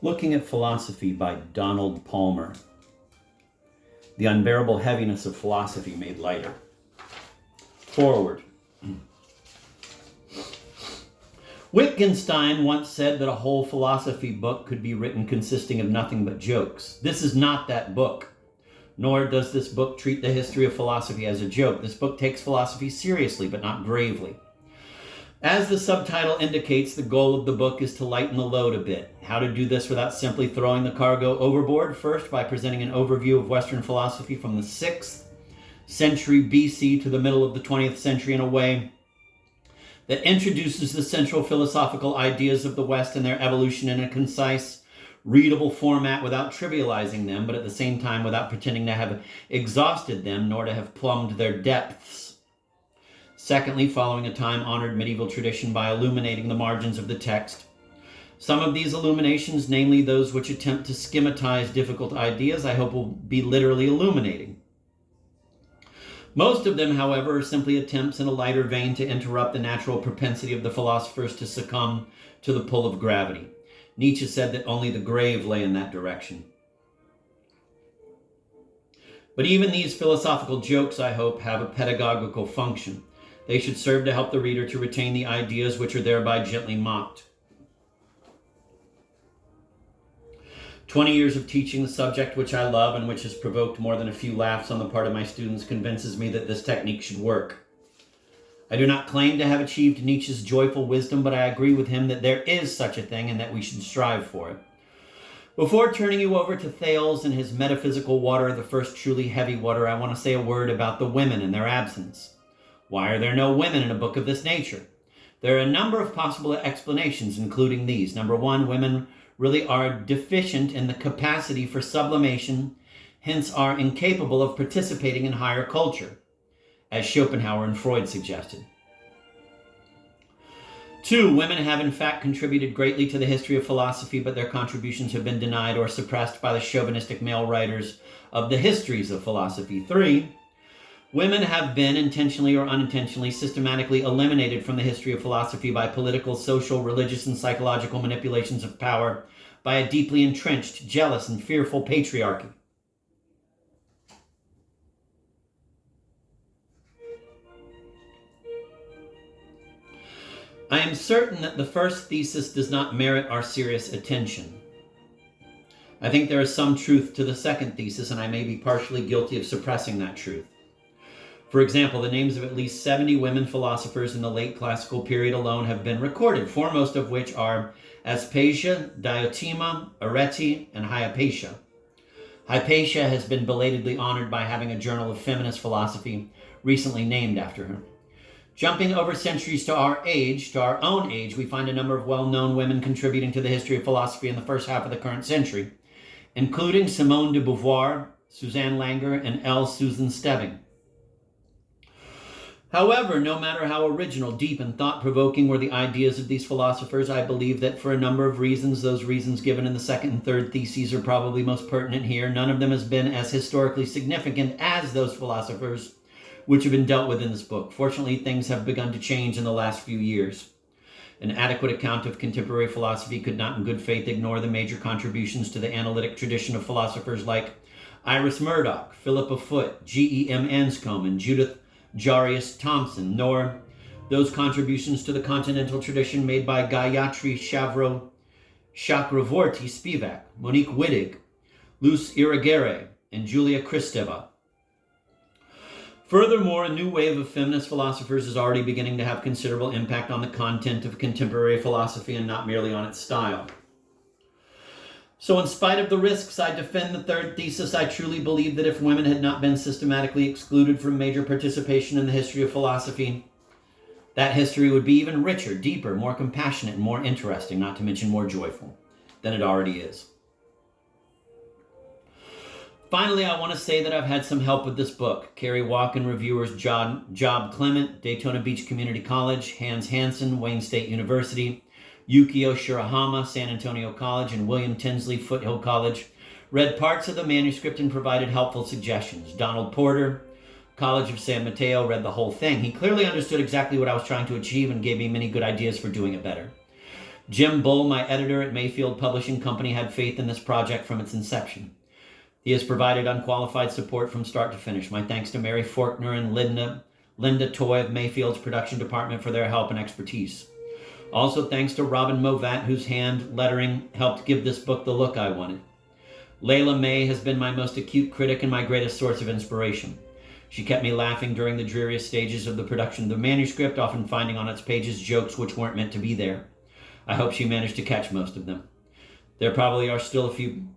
Looking at Philosophy by Donald Palmer. The unbearable heaviness of philosophy made lighter. Forward. Wittgenstein once said that a whole philosophy book could be written consisting of nothing but jokes. This is not that book. Nor does this book treat the history of philosophy as a joke. This book takes philosophy seriously, but not gravely. As the subtitle indicates, the goal of the book is to lighten the load a bit. How to do this without simply throwing the cargo overboard? First, by presenting an overview of Western philosophy from the 6th century BC to the middle of the 20th century in a way that introduces the central philosophical ideas of the West and their evolution in a concise, readable format without trivializing them, but at the same time without pretending to have exhausted them nor to have plumbed their depths. Secondly, following a time-honored medieval tradition by illuminating the margins of the text. Some of these illuminations, namely those which attempt to schematize difficult ideas, I hope will be literally illuminating. Most of them, however, are simply attempts in a lighter vein to interrupt the natural propensity of the philosophers to succumb to the pull of gravity. Nietzsche said that only the grave lay in that direction. But even these philosophical jokes, I hope, have a pedagogical function. They should serve to help the reader to retain the ideas which are thereby gently mocked. 20 years of teaching the subject which I love and which has provoked more than a few laughs on the part of my students convinces me that this technique should work. I do not claim to have achieved Nietzsche's joyful wisdom, but I agree with him that there is such a thing and that we should strive for it. Before turning you over to Thales and his metaphysical water, the first truly heavy water, I want to say a word about the women and their absence. Why are there no women in a book of this nature? There are a number of possible explanations, including these. Number one, women really are deficient in the capacity for sublimation, hence are incapable of participating in higher culture, as Schopenhauer and Freud suggested. Two, women have in fact contributed greatly to the history of philosophy, but their contributions have been denied or suppressed by the chauvinistic male writers of the histories of philosophy. Three, women have been, intentionally or unintentionally, systematically eliminated from the history of philosophy by political, social, religious, and psychological manipulations of power by a deeply entrenched, jealous, and fearful patriarchy. I am certain that the first thesis does not merit our serious attention. I think there is some truth to the second thesis, and I may be partially guilty of suppressing that truth. For example, the names of at least 70 women philosophers in the late classical period alone have been recorded, foremost of which are Aspasia, Diotima, Arete, and Hypatia. Hypatia has been belatedly honored by having a journal of feminist philosophy recently named after her. Jumping over centuries to our own age, we find a number of well-known women contributing to the history of philosophy in the first half of the current century, including Simone de Beauvoir, Suzanne Langer, and L. Susan Stebbing. However, no matter how original, deep, and thought-provoking were the ideas of these philosophers, I believe that for a number of reasons, those reasons given in the second and third theses are probably most pertinent here. None of them has been as historically significant as those philosophers which have been dealt with in this book. Fortunately, things have begun to change in the last few years. An adequate account of contemporary philosophy could not in good faith ignore the major contributions to the analytic tradition of philosophers like Iris Murdoch, Philippa Foot, G.E.M. Anscombe, and Judith Jarius Thomson, nor those contributions to the continental tradition made by Gayatri Chakravorty Spivak, Monique Wittig, Luce Irigaray, and Julia Kristeva. Furthermore, a new wave of feminist philosophers is already beginning to have considerable impact on the content of contemporary philosophy and not merely on its style. So in spite of the risks I defend the third thesis, I truly believe that if women had not been systematically excluded from major participation in the history of philosophy, that history would be even richer, deeper, more compassionate, and more interesting, not to mention more joyful, than it already is. Finally, I want to say that I've had some help with this book. Carrie Walken, reviewers Job Clement, Daytona Beach Community College, Hans Hansen, Wayne State University, Yukio Shirahama, San Antonio College, and William Tinsley, Foothill College, read parts of the manuscript and provided helpful suggestions. Donald Porter, College of San Mateo, read the whole thing. He clearly understood exactly what I was trying to achieve and gave me many good ideas for doing it better. Jim Bull, my editor at Mayfield Publishing Company, had faith in this project from its inception. He has provided unqualified support from start to finish. My thanks to Mary Faulkner and Linda Toy of Mayfield's production department for their help and expertise. Also thanks to Robin Movat, whose hand lettering helped give this book the look I wanted. Layla May has been my most acute critic and my greatest source of inspiration. She kept me laughing during the dreariest stages of the production of the manuscript, often finding on its pages jokes which weren't meant to be there. I hope she managed to catch most of them. There probably are still a few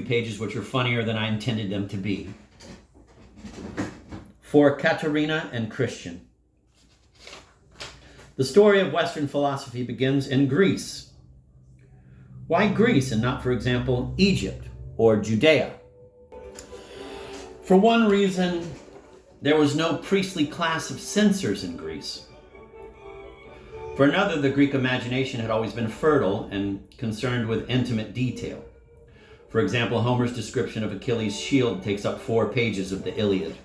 pages which are funnier than I intended them to be. For Katerina and Christian. The story of Western philosophy begins in Greece. Why Greece and not, for example, Egypt or Judea? For one reason, there was no priestly class of censors in Greece. For another, the Greek imagination had always been fertile and concerned with intimate detail. For example, Homer's description of Achilles' shield takes up 4 pages of the Iliad.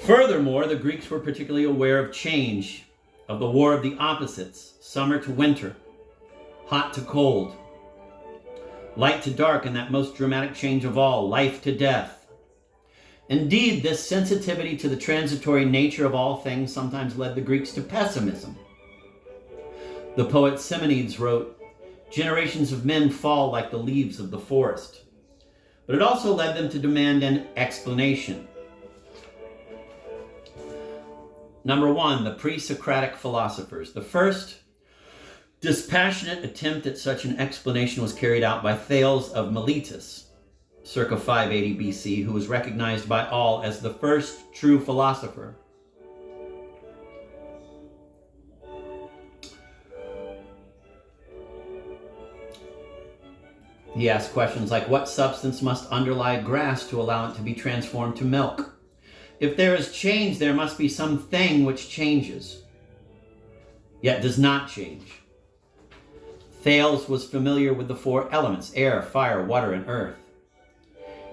Furthermore, the Greeks were particularly aware of change, of the war of the opposites, summer to winter, hot to cold, light to dark, and that most dramatic change of all, life to death. Indeed, this sensitivity to the transitory nature of all things sometimes led the Greeks to pessimism. The poet Simonides wrote, "Generations of men fall like the leaves of the forest." But it also led them to demand an explanation. Number 1, the pre-Socratic philosophers. The first dispassionate attempt at such an explanation was carried out by Thales of Miletus, circa 580 BC, who was recognized by all as the first true philosopher. He asked questions like, what substance must underlie grass to allow it to be transformed to milk? If there is change, there must be some thing which changes, yet does not change. Thales was familiar with the 4 elements, air, fire, water, and earth.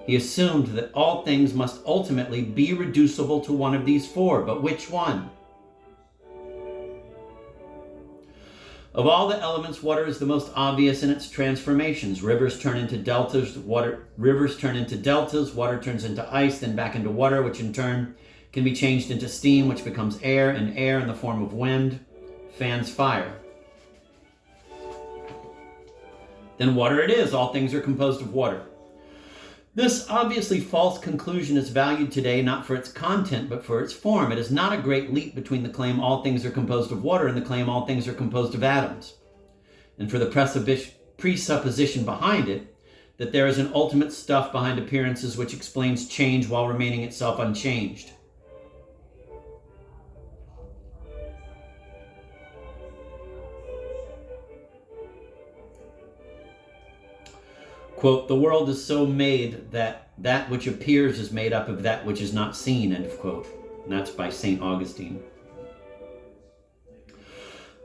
He assumed that all things must ultimately be reducible to one of these 4, but which one? Of all the elements, water is the most obvious in its transformations. Rivers turn into deltas, water turns into ice, then back into water, which in turn can be changed into steam, which becomes air, and air in the form of wind fans fire. Then water it is. All things are composed of water. This obviously false conclusion is valued today not for its content, but for its form. It is not a great leap between the claim all things are composed of water and the claim all things are composed of atoms. And for the presupposition behind it, that there is an ultimate stuff behind appearances which explains change while remaining itself unchanged. Quote, the world is so made that that which appears is made up of that which is not seen, end of quote. And that's by St. Augustine.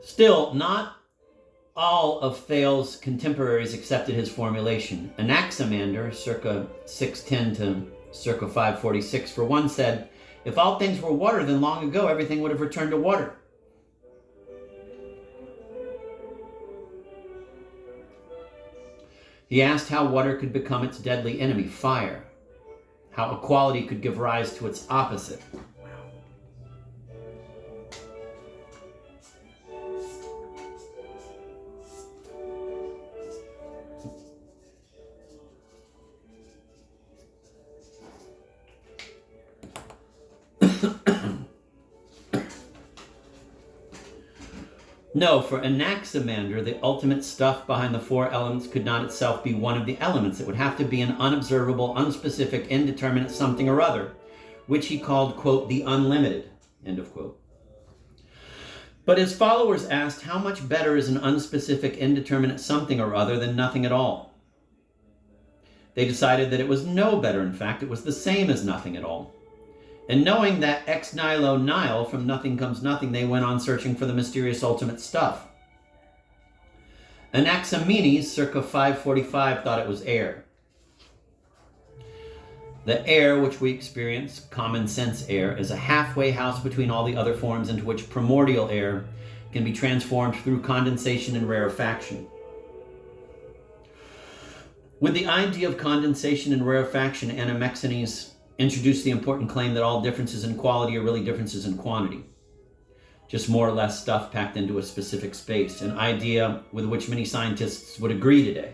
Still, not all of Thales' contemporaries accepted his formulation. Anaximander, circa 610 to circa 546, for one said, if all things were water, then long ago everything would have returned to water. He asked how water could become its deadly enemy, fire. How equality could give rise to its opposite. No, for Anaximander, the ultimate stuff behind the 4 elements could not itself be one of the elements. It would have to be an unobservable, unspecific, indeterminate something or other, which he called, quote, the unlimited, end of quote. But his followers asked, how much better is an unspecific, indeterminate something or other than nothing at all? They decided that it was no better. In fact, it was the same as nothing at all. And knowing that ex nihilo nihil, from nothing comes nothing, they went on searching for the mysterious ultimate stuff. Anaximenes, circa 545, thought it was air. The air which we experience, common sense air, is a halfway house between all the other forms into which primordial air can be transformed through condensation and rarefaction. With the idea of condensation and rarefaction, Anaximenes introduced the important claim that all differences in quality are really differences in quantity. Just more or less stuff packed into a specific space, an idea with which many scientists would agree today.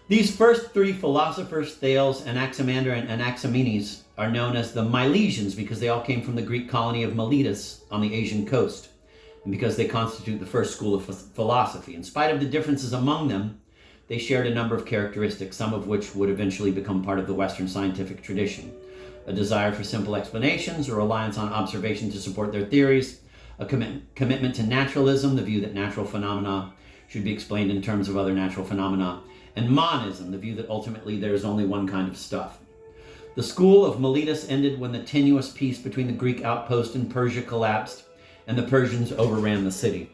These first three philosophers, Thales, Anaximander, and Anaximenes, are known as the Milesians because they all came from the Greek colony of Miletus on the Asian coast, and because they constitute the first school of philosophy. In spite of the differences among them, they shared a number of characteristics, some of which would eventually become part of the Western scientific tradition. A desire for simple explanations, a reliance on observation to support their theories, a commitment to naturalism, the view that natural phenomena should be explained in terms of other natural phenomena, and monism, the view that ultimately there is only one kind of stuff. The school of Miletus ended when the tenuous peace between the Greek outpost in Persia collapsed and the Persians overran the city.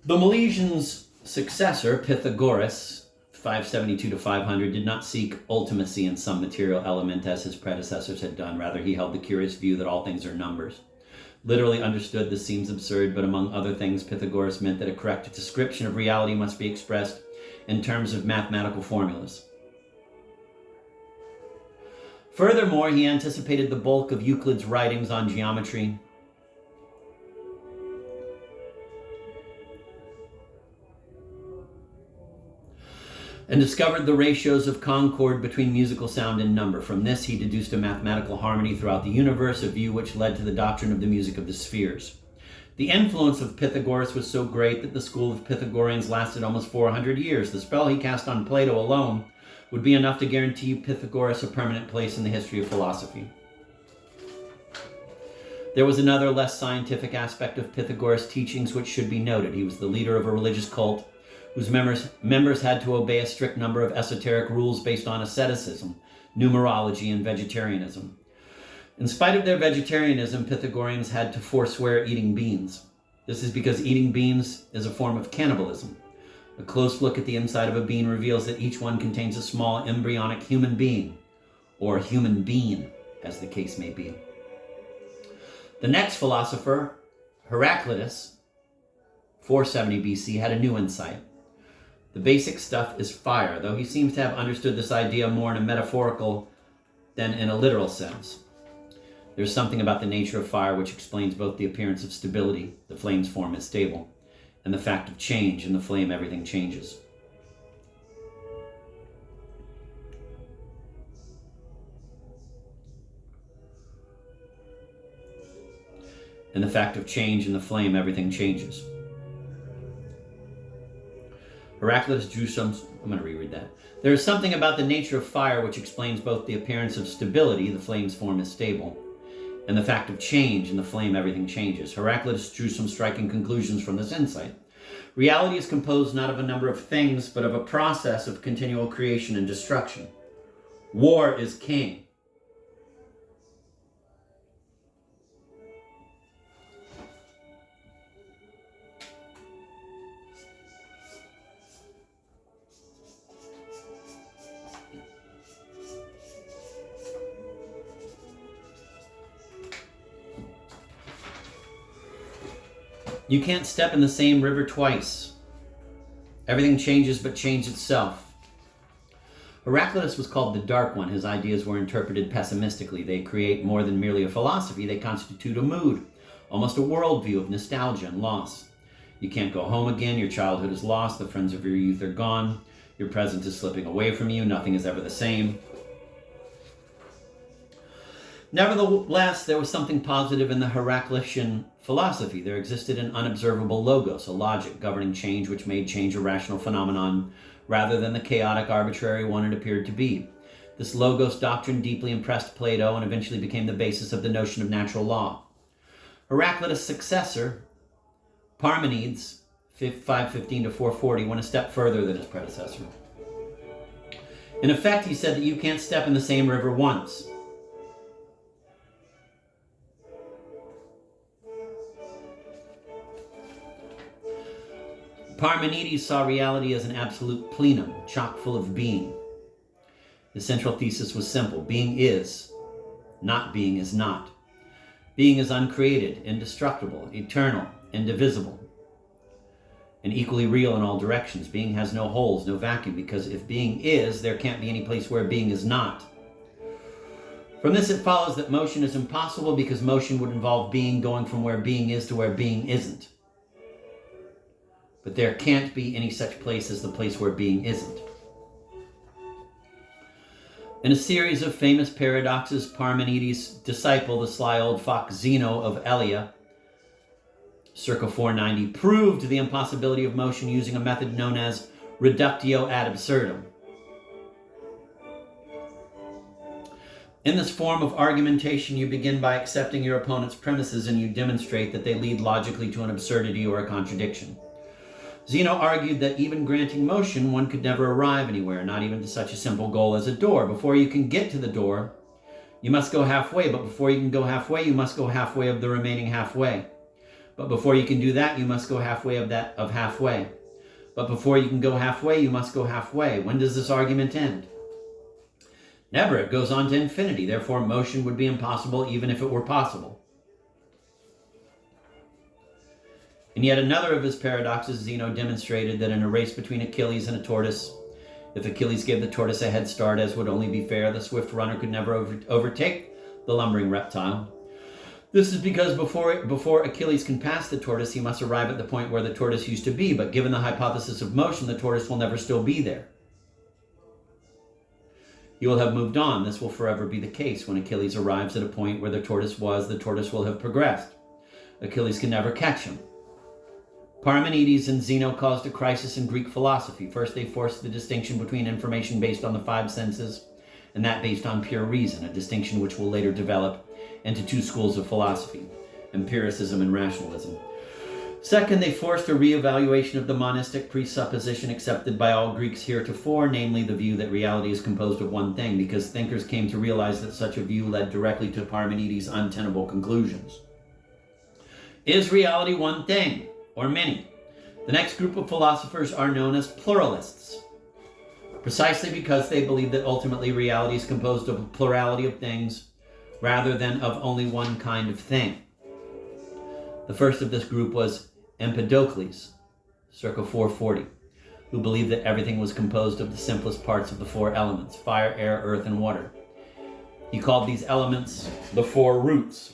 The Milesians' successor, Pythagoras, 572 to 500, did not seek ultimacy in some material element as his predecessors had done. Rather, he held the curious view that all things are numbers. Literally understood, this seems absurd, but among other things, Pythagoras meant that a correct description of reality must be expressed in terms of mathematical formulas. Furthermore, he anticipated the bulk of Euclid's writings on geometry and discovered the ratios of concord between musical sound and number. From this, he deduced a mathematical harmony throughout the universe, a view which led to the doctrine of the music of the spheres. The influence of Pythagoras was so great that the school of Pythagoreans lasted almost 400 years. The spell he cast on Plato alone would be enough to guarantee Pythagoras a permanent place in the history of philosophy. There was another less scientific aspect of Pythagoras' teachings which should be noted. He was the leader of a religious cult whose members had to obey a strict number of esoteric rules based on asceticism, numerology, and vegetarianism. In spite of their vegetarianism, Pythagoreans had to forswear eating beans. This is because eating beans is a form of cannibalism. A close look at the inside of a bean reveals that each one contains a small embryonic human being, or human being, as the case may be. The next philosopher, Heraclitus, 470 BC, had a new insight. The basic stuff is fire, though he seems to have understood this idea more in a metaphorical than in a literal sense. There's something about the nature of fire which explains both the appearance of stability, the flame's form is stable, and the fact of change, in the flame everything changes. And the fact of change, in the flame everything changes. Heraclitus drew some... I'm going to reread that. There is something about the nature of fire which explains both the appearance of stability, the flame's form is stable, and the fact of change, in the flame everything changes. Heraclitus drew some striking conclusions from this insight. Reality is composed not of a number of things, but of a process of continual creation and destruction. War is king. You can't step in the same river twice. Everything changes but change itself. Heraclitus was called the Dark One. His ideas were interpreted pessimistically. They create more than merely a philosophy. They constitute a mood, almost a worldview of nostalgia and loss. You can't go home again. Your childhood is lost. The friends of your youth are gone. Your present is slipping away from you. Nothing is ever the same. Nevertheless, there was something positive in the Heraclitean philosophy. There existed an unobservable logos, a logic governing change which made change a rational phenomenon rather than the chaotic, arbitrary one it appeared to be. This logos doctrine deeply impressed Plato and eventually became the basis of the notion of natural law. Heraclitus' successor, Parmenides, 515 to 440, went a step further than his predecessor. In effect, he said that you can't step in the same river once. Parmenides saw reality as an absolute plenum, chock full of being. His central thesis was simple: being is, not being is not. Being is uncreated, indestructible, eternal, indivisible, and equally real in all directions. Being has no holes, no vacuum, because if being is, there can't be any place where being is not. From this it follows that motion is impossible, because motion would involve being going from where being is to where being isn't. But there can't be any such place as the place where being isn't. In a series of famous paradoxes, Parmenides' disciple, the sly old fox Zeno of Elea, circa 490, proved the impossibility of motion using a method known as reductio ad absurdum. In this form of argumentation, you begin by accepting your opponent's premises and you demonstrate that they lead logically to an absurdity or a contradiction. Zeno argued that even granting motion, one could never arrive anywhere, not even to such a simple goal as a door. Before you can get to the door, you must go halfway, but before you can go halfway, you must go halfway of the remaining halfway. But before you can do that, you must go halfway of halfway. But before you can go halfway, you must go halfway. When does this argument end? Never. It goes on to infinity. Therefore, motion would be impossible even if it were possible. In yet another of his paradoxes, Zeno demonstrated that in a race between Achilles and a tortoise, if Achilles gave the tortoise a head start, as would only be fair, the swift runner could never overtake the lumbering reptile. This is because before Achilles can pass the tortoise, he must arrive at the point where the tortoise used to be. But given the hypothesis of motion, the tortoise will never still be there. He will have moved on. This will forever be the case. When Achilles arrives at a point where the tortoise was, the tortoise will have progressed. Achilles can never catch him. Parmenides and Zeno caused a crisis in Greek philosophy. First, they forced the distinction between information based on the five senses and that based on pure reason, a distinction which will later develop into two schools of philosophy, empiricism and rationalism. Second, they forced a reevaluation of the monistic presupposition accepted by all Greeks heretofore, namely the view that reality is composed of one thing, because thinkers came to realize that such a view led directly to Parmenides' untenable conclusions. Is reality one thing, or many? The next group of philosophers are known as pluralists, precisely because they believe that ultimately reality is composed of a plurality of things rather than of only one kind of thing. The first of this group was Empedocles, circa 440, who believed that everything was composed of the simplest parts of the four elements: fire, air, earth, and water. He called these elements the four roots.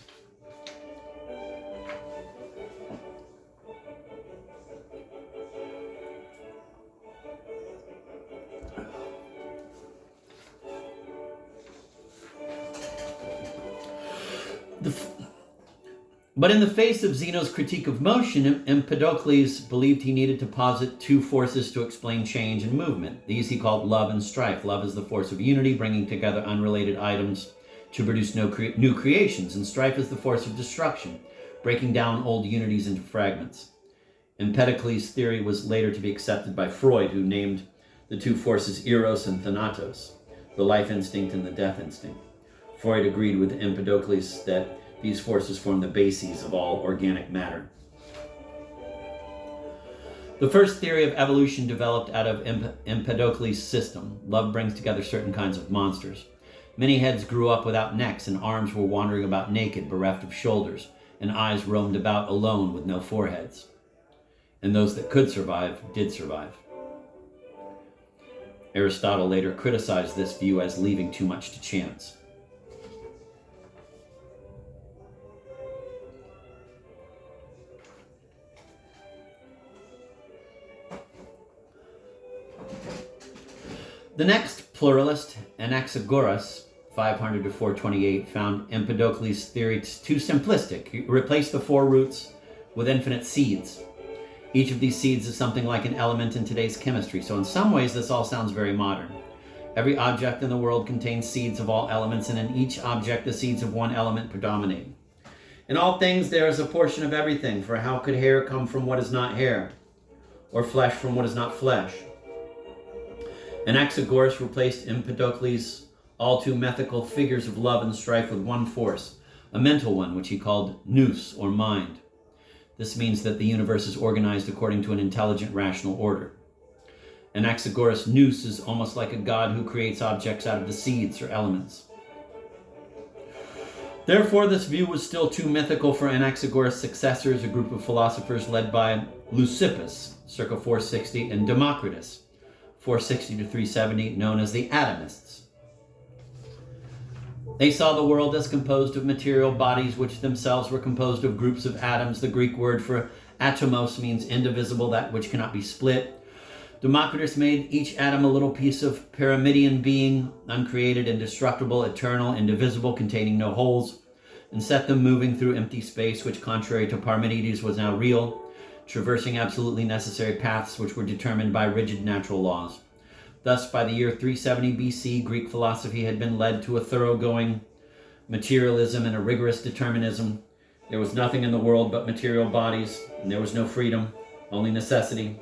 But in the face of Zeno's critique of motion, Empedocles believed he needed to posit two forces to explain change and movement. These he called love and strife. Love is the force of unity, bringing together unrelated items to produce new creations, and strife is the force of destruction, breaking down old unities into fragments. Empedocles' theory was later to be accepted by Freud, who named the two forces Eros and Thanatos, the life instinct and the death instinct. Freud agreed with Empedocles that these forces form the bases of all organic matter. The first theory of evolution developed out of Empedocles' system. Love brings together certain kinds of monsters. Many heads grew up without necks, and arms were wandering about naked, bereft of shoulders, and eyes roamed about alone with no foreheads. And those that could survive did survive. Aristotle later criticized this view as leaving too much to chance. The next pluralist, Anaxagoras, 500 to 428, found Empedocles' theory too simplistic. He replaced the four roots with infinite seeds. Each of these seeds is something like an element in today's chemistry, so in some ways this all sounds very modern. Every object in the world contains seeds of all elements, and in each object the seeds of one element predominate. In all things there is a portion of everything, for how could hair come from what is not hair, or flesh from what is not flesh? Anaxagoras replaced Empedocles' all too mythical figures of love and strife with one force, a mental one, which he called nous, or mind. This means that the universe is organized according to an intelligent, rational order. Anaxagoras Nous is almost like a god who creates objects out of the seeds or elements. Therefore, this view was still too mythical for Anaxagoras' successors, a group of philosophers led by Leucippus, circa 460, and Democritus, 460 to 370, known as the Atomists. They saw the world as composed of material bodies, which themselves were composed of groups of atoms. The Greek word for atomos means indivisible, that which cannot be split. Democritus made each atom a little piece of pyramidion being, uncreated, indestructible, eternal, indivisible, containing no holes, and set them moving through empty space, which, contrary to Parmenides, was now real, traversing absolutely necessary paths which were determined by rigid natural laws. Thus, by the year 370 BC, Greek philosophy had been led to a thoroughgoing materialism and a rigorous determinism. There was nothing in the world but material bodies, and there was no freedom, only necessity.